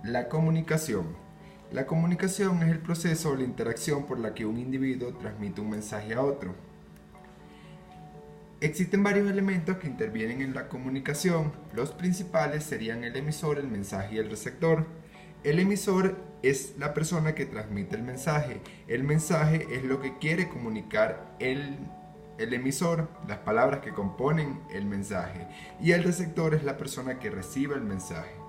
La comunicación. La comunicación es el proceso o la interacción por la que un individuo transmite un mensaje a otro. Existen varios elementos que intervienen en la comunicación. Los principales serían el emisor, el mensaje y el receptor. El emisor es la persona que transmite el mensaje. El mensaje es lo que quiere comunicar el emisor, las palabras que componen el mensaje. Y el receptor es la persona que recibe el mensaje.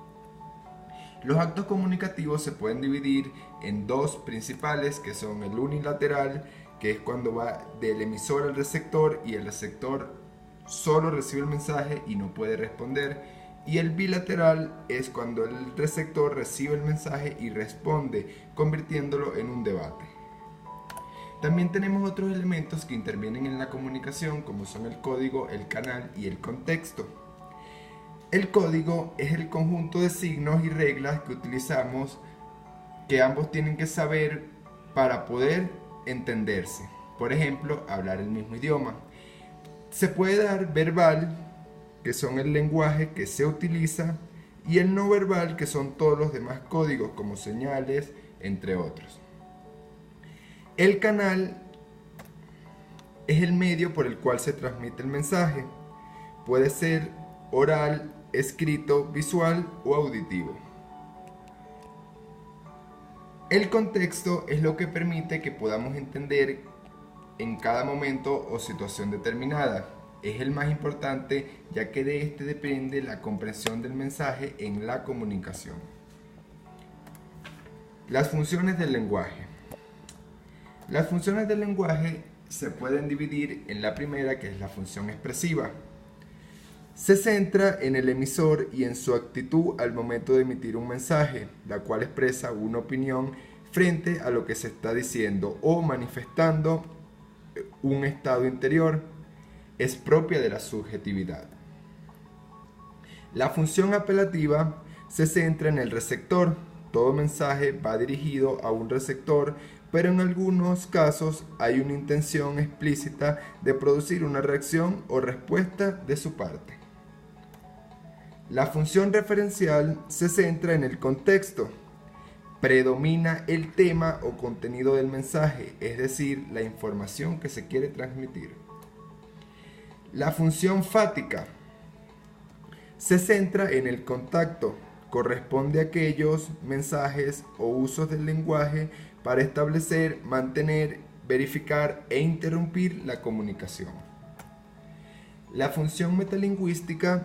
Los actos comunicativos se pueden dividir en dos principales, que son el unilateral, que es cuando va del emisor al receptor y el receptor solo recibe el mensaje y no puede responder, y el bilateral es cuando el receptor recibe el mensaje y responde, convirtiéndolo en un debate. También tenemos otros elementos que intervienen en la comunicación, como son el código, el canal y el contexto. El código es el conjunto de signos y reglas que utilizamos, que ambos tienen que saber para poder entenderse. Por ejemplo, hablar el mismo idioma. Se puede dar verbal, que son el lenguaje que se utiliza, y el no verbal, que son todos los demás códigos, como señales, entre otros. El canal es el medio por el cual se transmite el mensaje. Puede ser oral, escrito, visual o auditivo. El contexto es lo que permite que podamos entender en cada momento o situación determinada. Es el más importante, ya que de este depende la comprensión del mensaje en la comunicación. Las funciones del lenguaje. Las funciones del lenguaje se pueden dividir en la primera, que es la función expresiva. Se centra en el emisor y en su actitud al momento de emitir un mensaje, la cual expresa una opinión frente a lo que se está diciendo o manifestando un estado interior. Es propia de la subjetividad. La función apelativa se centra en el receptor. Todo mensaje va dirigido a un receptor, pero en algunos casos hay una intención explícita de producir una reacción o respuesta de su parte. La función referencial se centra en el contexto. Predomina el tema o contenido del mensaje, es decir, la información que se quiere transmitir. La función fática se centra en el contacto. Corresponde a aquellos mensajes o usos del lenguaje para establecer, mantener, verificar e interrumpir la comunicación. La función metalingüística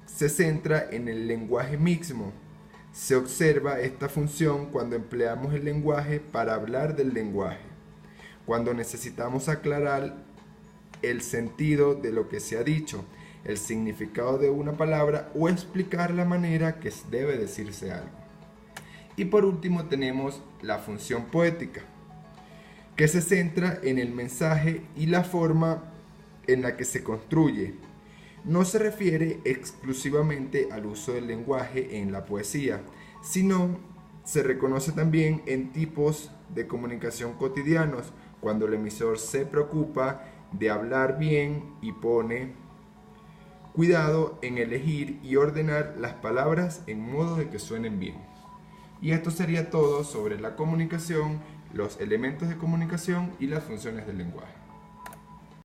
se centra en el lenguaje mismo. Se observa esta función cuando empleamos el lenguaje para hablar del lenguaje, cuando necesitamos aclarar el sentido de lo que se ha dicho, el significado de una palabra o explicar la manera que debe decirse algo. Y por último tenemos la función poética, que se centra en el mensaje y la forma en la que se construye. No se refiere exclusivamente al uso del lenguaje en la poesía, sino se reconoce también en tipos de comunicación cotidianos, cuando el emisor se preocupa de hablar bien y pone cuidado en elegir y ordenar las palabras en modo de que suenen bien. Y esto sería todo sobre la comunicación, los elementos de comunicación y las funciones del lenguaje.